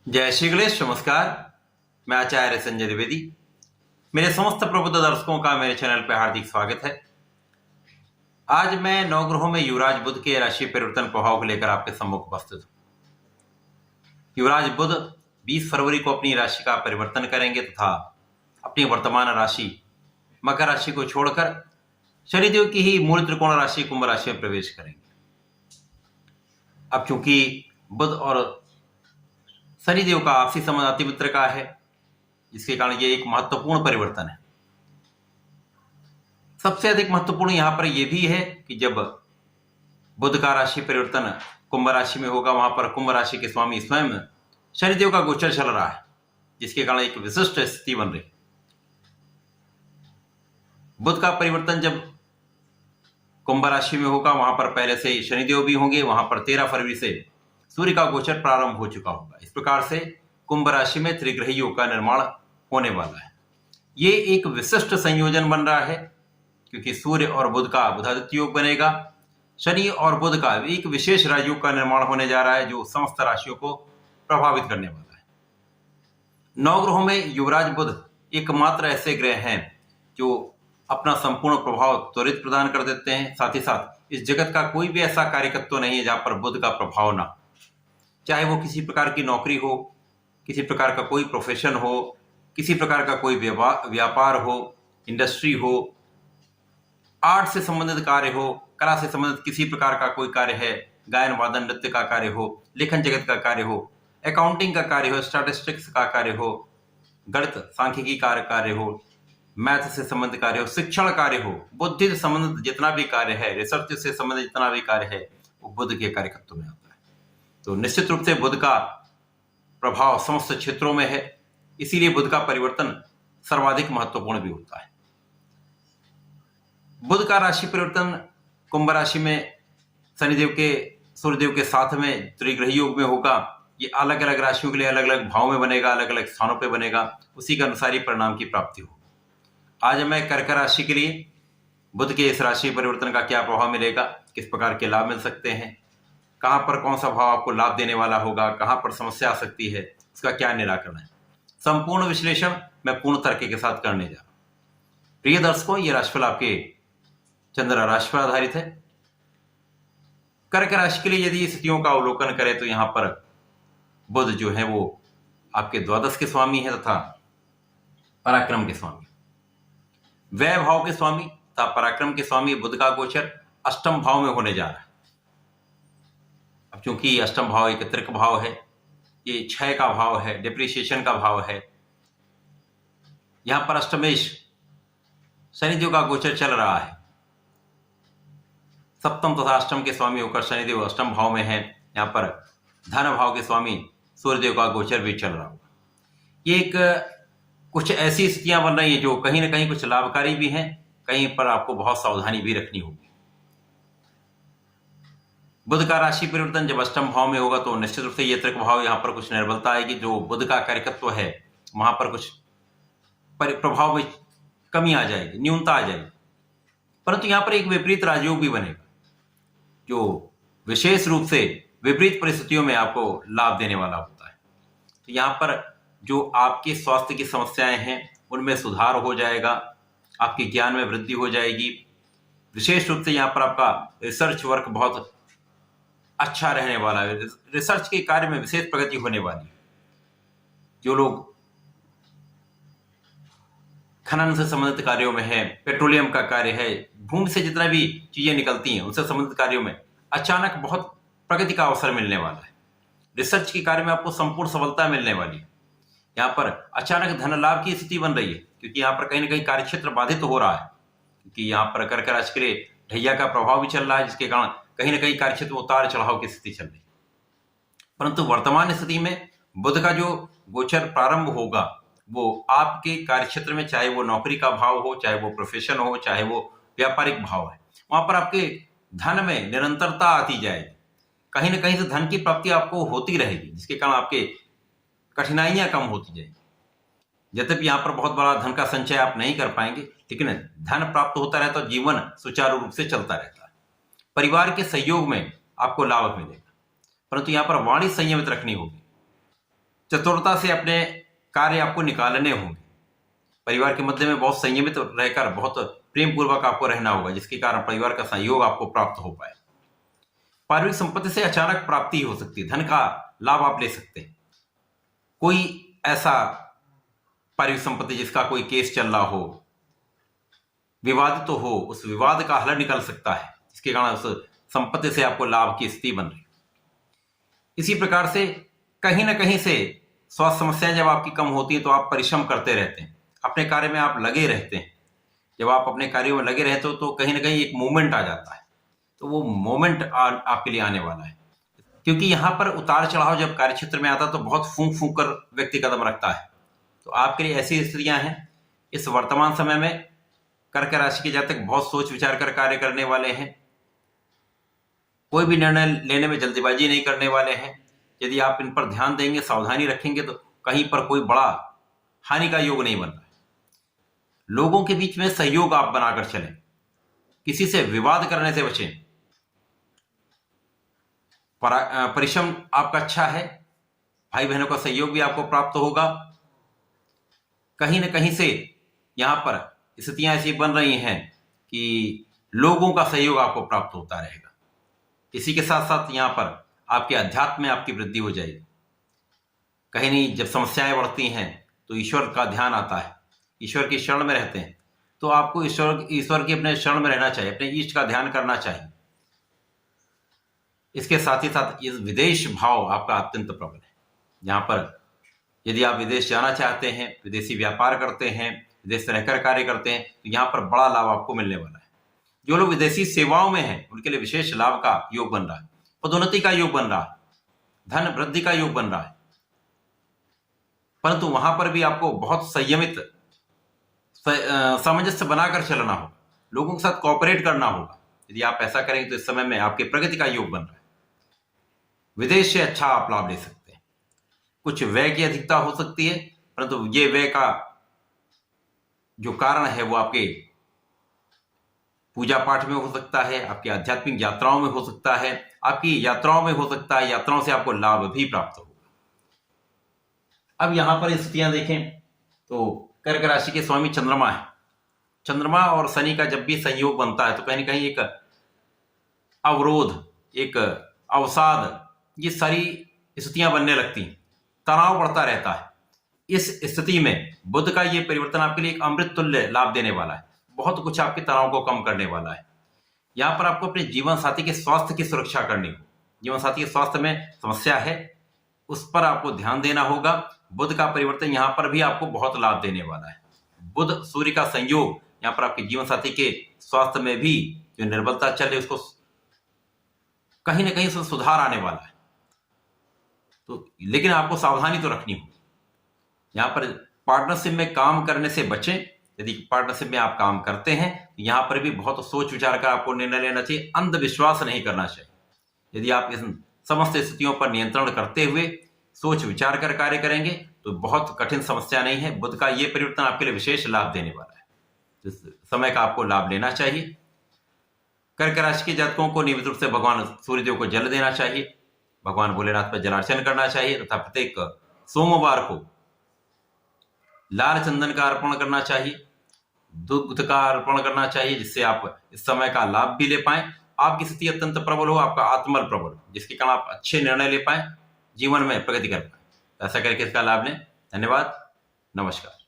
जय श्री गणेश। नमस्कार। मैं आचार्य संजय द्विवेदी। मेरे समस्त प्रबुद्ध दर्शकों का मेरे चैनल पर हार्दिक स्वागत है। आज मैं नवग्रहों में युवराज बुध के राशि परिवर्तन प्रभाव को लेकर आपके सम्मुख उपस्थित हूं। युवराज बुध 20 फरवरी को अपनी राशि का परिवर्तन करेंगे तथा अपनी वर्तमान राशि मकर राशि को छोड़कर शनिदेव की ही मूल त्रिकोण राशि कुंभ राशि में प्रवेश करेंगे। अब चूंकि बुध और शनिदेव का आपसी संबंध अति मित्र का है, जिसके कारण यह एक महत्वपूर्ण परिवर्तन है। सबसे अधिक महत्वपूर्ण यहां पर यह भी है कि जब बुध का राशि परिवर्तन कुंभ राशि में होगा, वहां पर कुंभ राशि के स्वामी स्वयं शनिदेव का गोचर चल रहा है, जिसके कारण एक विशिष्ट स्थिति बन रही। बुध का परिवर्तन जब कुंभ राशि में होगा, वहां पर पहले से ही शनिदेव भी होंगे। वहां पर 13 फरवरी से सूर्य का गोचर प्रारंभ हो चुका होगा। इस प्रकार से कुंभ राशि में त्रिग्रही योग का निर्माण होने वाला है। ये एक विशिष्ट संयोजन बन रहा है, क्योंकि सूर्य और बुध का बुधादित्य योग बनेगा। शनि और बुध का एक विशेष राजयोग का निर्माण होने जा रहा है, जो समस्त राशियों को प्रभावित करने वाला है। नवग्रहों में युवराज बुध एकमात्र ऐसे ग्रह हैं जो अपना संपूर्ण प्रभाव त्वरित प्रदान कर देते हैं। साथ ही साथ इस जगत का कोई भी ऐसा कार्यकत्व नहीं है जहां पर बुध का प्रभाव ना, चाहे वो किसी प्रकार की नौकरी हो, किसी प्रकार का कोई प्रोफेशन हो, किसी प्रकार का कोई व्यापार हो, इंडस्ट्री हो, आर्ट से संबंधित कार्य हो, कला से संबंधित किसी प्रकार का कोई कार्य है, गायन वादन नृत्य का कार्य हो, लेखन जगत का कार्य हो, अकाउंटिंग का कार्य हो, स्टैटिस्टिक्स का कार्य हो, गणित सांख्यिकी कार्य हो, मैथ से संबंधित कार्य हो, शिक्षण कार्य हो, बुद्धि से संबंधित जितना भी कार्य है, रिसर्च से संबंधित जितना भी कार्य है, वो बुध के कार्यकत्व में आता है। तो निश्चित रूप से बुध का प्रभाव समस्त क्षेत्रों में है, इसीलिए बुध का परिवर्तन सर्वाधिक महत्वपूर्ण भी होता है। बुध का राशि परिवर्तन कुंभ राशि में शनिदेव के सूर्यदेव के साथ में त्रिग्रही योग में होगा। ये अलग अलग राशियों के लिए अलग अलग भाव में बनेगा, अलग अलग स्थानों पर बनेगा, उसी के अनुसार ही परिणाम की प्राप्ति होगी। आज मैं कर्क राशि के लिए बुध के इस राशि परिवर्तन का क्या प्रभाव मिलेगा, किस प्रकार के लाभ मिल सकते हैं, कहां पर कौन सा भाव आपको लाभ देने वाला होगा, कहां पर समस्या आ सकती है, इसका क्या निराकरण है, संपूर्ण विश्लेषण मैं पूर्ण तर्क के साथ करने जा रहा हूं। प्रिय दर्शकों, ये राशिफल आपके चंद्र राशि पर आधारित है। कर्क राशि के लिए यदि स्थितियों का अवलोकन करें तो यहां पर बुध जो है वो आपके द्वादश के स्वामी है तथा पराक्रम के स्वामी, व्यय भाव के स्वामी तथा पराक्रम के स्वामी बुध का गोचर अष्टम भाव में होने जा रहा है। अब चूंकि अष्टम भाव एक त्रिक भाव है, ये क्षय का भाव है, डिप्रिसिएशन का भाव है। यहां पर अष्टमेश शनिदेव का गोचर चल रहा है। सप्तम तथा अष्टम के स्वामी होकर शनिदेव अष्टम भाव में है। यहां पर धन भाव के स्वामी सूर्यदेव का गोचर भी चल रहा होगा। ये एक कुछ ऐसी स्थितियां बन रही हैं जो कहीं ना कहीं कुछ लाभकारी भी हैं, कहीं पर आपको बहुत सावधानी भी रखनी होगी। बुध का राशि परिवर्तन जब अष्टम भाव में होगा तो निश्चित रूप से ये त्रिक भाव यहां पर कुछ निर्बलता आएगी। जो बुध का कार्यकत्व है वहां पर कुछ प्रभाव में कमी आ जाएगी, न्यूनता आ जाएगी। परंतु यहां पर एक विपरीत राजयोग भी बनेगा, जो विशेष रूप से विपरीत परिस्थितियों में आपको लाभ देने वाला होता है। तो यहां पर जो आपके स्वास्थ्य की समस्याएं हैं उनमें सुधार हो जाएगा, आपके ज्ञान में वृद्धि हो जाएगी। विशेष रूप से यहां पर आपका रिसर्च वर्क बहुत अच्छा रहने वाला है, रिसर्च के कार्य में विशेष प्रगति होने वाली है। जो लोग खनन से संबंधित कार्यों में है, पेट्रोलियम का कार्य है, भूमि से जितना भी चीजें निकलती हैं उनसे संबंधित कार्यों में अचानक बहुत प्रगति का अवसर मिलने वाला है। रिसर्च के कार्य में आपको संपूर्ण सफलता मिलने वाली है। यहाँ पर अचानक धन लाभ की स्थिति बन रही है, क्योंकि यहाँ पर कहीं ना कहीं कार्यक्षेत्र बाधित हो रहा है, क्योंकि यहाँ पर कर्क राशि के लिए ढैया का प्रभाव भी चल रहा है, जिसके कारण कहीं ना कहीं कार्यक्षेत्र में उतार चढ़ाव की स्थिति चल रही है। परंतु वर्तमान स्थिति में बुध का जो गोचर प्रारंभ होगा वो आपके कार्यक्षेत्र में, चाहे वो नौकरी का भाव हो, चाहे वो प्रोफेशन हो, चाहे वो व्यापारिक भाव है, वहां पर आपके धन में निरंतरता आती जाएगी। कहीं ना कहीं से धन की प्राप्ति आपको होती रहेगी, जिसके कारण आपके कठिनाइयां कम होती जाएगी। यद्यपि यहाँ पर बहुत बड़ा धन का संचय आप नहीं कर पाएंगे, लेकिन धन प्राप्त होता रहता, जीवन सुचारू रूप से चलता रहता है। परिवार के सहयोग में आपको लाभ मिलेगा, परंतु यहाँ पर वाणी संयमित रखनी होगी। चतुरता से अपने कार्य आपको निकालने होंगे। परिवार के मध्य में बहुत संयमित रहकर बहुत प्रेम पूर्वक आपको रहना होगा, जिसके कारण परिवार का सहयोग आपको प्राप्त हो पाए। पारिवारिक संपत्ति से अचानक प्राप्ति हो सकती है, धन का लाभ आप ले सकते हैं। कोई ऐसा पारिवारिक संपत्ति जिसका कोई केस चल रहा हो, विवाद तो हो, उस विवाद का हल निकल सकता है, इसके कारण उस संपत्ति से आपको लाभ की स्थिति बन रही। इसी प्रकार से कहीं ना कहीं से स्वास्थ्य समस्याएं जब आपकी कम होती है तो आप परिश्रम करते रहते हैं, अपने कार्य में आप लगे रहते हैं। जब आप अपने कार्यों में लगे रहते हो तो कहीं ना कहीं एक मोमेंट आ जाता है, तो वो मोमेंट आपके लिए आने वाला है। क्योंकि यहाँ पर उतार चढ़ाव जब कार्य क्षेत्र में आता है तो बहुत फूंक फूंक कर व्यक्ति कदम रखता है। तो आपके लिए ऐसी स्थितियां हैं। इस वर्तमान समय में कर्क राशि के जातक बहुत सोच विचार कर कार्य करने वाले हैं। कोई भी निर्णय लेने में जल्दबाजी नहीं करने वाले हैं। यदि आप इन पर ध्यान देंगे, सावधानी रखेंगे तो कहीं पर कोई बड़ा हानि का योग नहीं बन रहा है। लोगों के बीच में सहयोग आप बनाकर चलें, किसी से विवाद करने से बचें। परिश्रम आपका अच्छा है, भाई बहनों का सहयोग भी आपको प्राप्त होगा। कहीं ना कहीं से यहां पर स्थितियां ऐसी बन रही हैं कि लोगों का सहयोग आपको प्राप्त होता रहेगा। इसी के साथ साथ यहां पर आपके अध्यात्म में आपकी वृद्धि हो जाएगी। कहीं नहीं जब समस्याएं बढ़ती हैं तो ईश्वर का ध्यान आता है, ईश्वर की शरण में रहते हैं, तो आपको ईश्वर की अपने शरण में रहना चाहिए, अपने इष्ट का ध्यान करना चाहिए। इसके साथ ही साथ ये विदेश भाव आपका अत्यंत प्रबल है। यहाँ पर यदि आप विदेश जाना चाहते हैं, विदेशी व्यापार करते हैं, विदेश से रहकर कार्य करते हैं, तो यहाँ पर बड़ा लाभ आपको मिलने वाला है। जो लोग विदेशी सेवाओं में हैं उनके लिए विशेष लाभ का योग बन रहा है, पदोन्नति का योग बन रहा है, धन वृद्धि का योग बन रहा है। परंतु वहां पर भी आपको बहुत संयमित सामंजस्य बनाकर चलना होगा, लोगों के साथ कोऑपरेट करना होगा। यदि आप ऐसा करेंगे तो इस समय में आपके प्रगति का योग बन रहा है। विदेश से अच्छा आप लाभ ले सकते हैं। कुछ व्यय की अधिकता हो सकती है, परंतु ये व्यय का जो कारण है वो आपके पूजा पाठ में हो सकता है, आपकी आध्यात्मिक यात्राओं में हो सकता है, आपकी यात्राओं में हो सकता है। यात्राओं से आपको लाभ भी प्राप्त होगा। अब यहां पर स्थितियां देखें तो कर्क राशि के स्वामी चंद्रमा है। चंद्रमा और शनि का जब भी संयोग बनता है तो कहीं ना कहीं एक अवरोध, एक अवसाद, ये सारी स्थितियां बनने लगती हैं, तनाव बढ़ता रहता है। इस स्थिति में बुध का ये परिवर्तन आपके लिए एक अमृत तुल्य लाभ देने वाला है, बहुत कुछ आपके तनाव को कम करने वाला है। यहाँ पर आपको अपने जीवन साथी के स्वास्थ्य की सुरक्षा करनी हो। जीवन साथी के स्वास्थ्य में समस्या है, उस पर आपको ध्यान देना होगा। बुध का परिवर्तन यहाँ पर भी आपको बहुत लाभ देने वाला है। बुध सूर्य का संयोग यहाँ पर आपके जीवन साथी के स्वास्थ्य में भी जो निर्बलता चल रही है उसको कहीं ना कहीं सुधार आने वाला है। तो लेकिन आपको सावधानी तो रखनी होगी। यहाँ पर पार्टनरशिप में काम करने से बचें। यदि पार्टनरशिप में आप काम करते हैं तो यहाँ पर भी बहुत सोच विचार कर आपको निर्णय लेना चाहिए, अंधविश्वास नहीं करना चाहिए। यदि आप इन समस्त स्थितियों पर नियंत्रण करते हुए सोच विचार कर कार्य करेंगे तो बहुत कठिन समस्या नहीं है। बुध का ये परिवर्तन आपके लिए विशेष लाभ देने वाला है, तो समय का आपको लाभ लेना चाहिए। कर्क राशि के जातकों को नियमित रूप से भगवान सूर्यदेव को जल देना चाहिए, भगवान भोलेनाथ पर जलार्चन करना चाहिए तथा प्रत्येक सोमवार को लाल चंदन का अर्पण करना चाहिए, दुग्ध का अर्पण करना चाहिए, जिससे आप इस समय का लाभ भी ले पाएं। आपकी स्थिति अत्यंत प्रबल हो, आपका आत्मबल प्रबल हो, जिसके कारण आप अच्छे निर्णय ले पाएं, जीवन में प्रगति कर पाएं। ऐसा करके इसका लाभ लें। धन्यवाद, नमस्कार।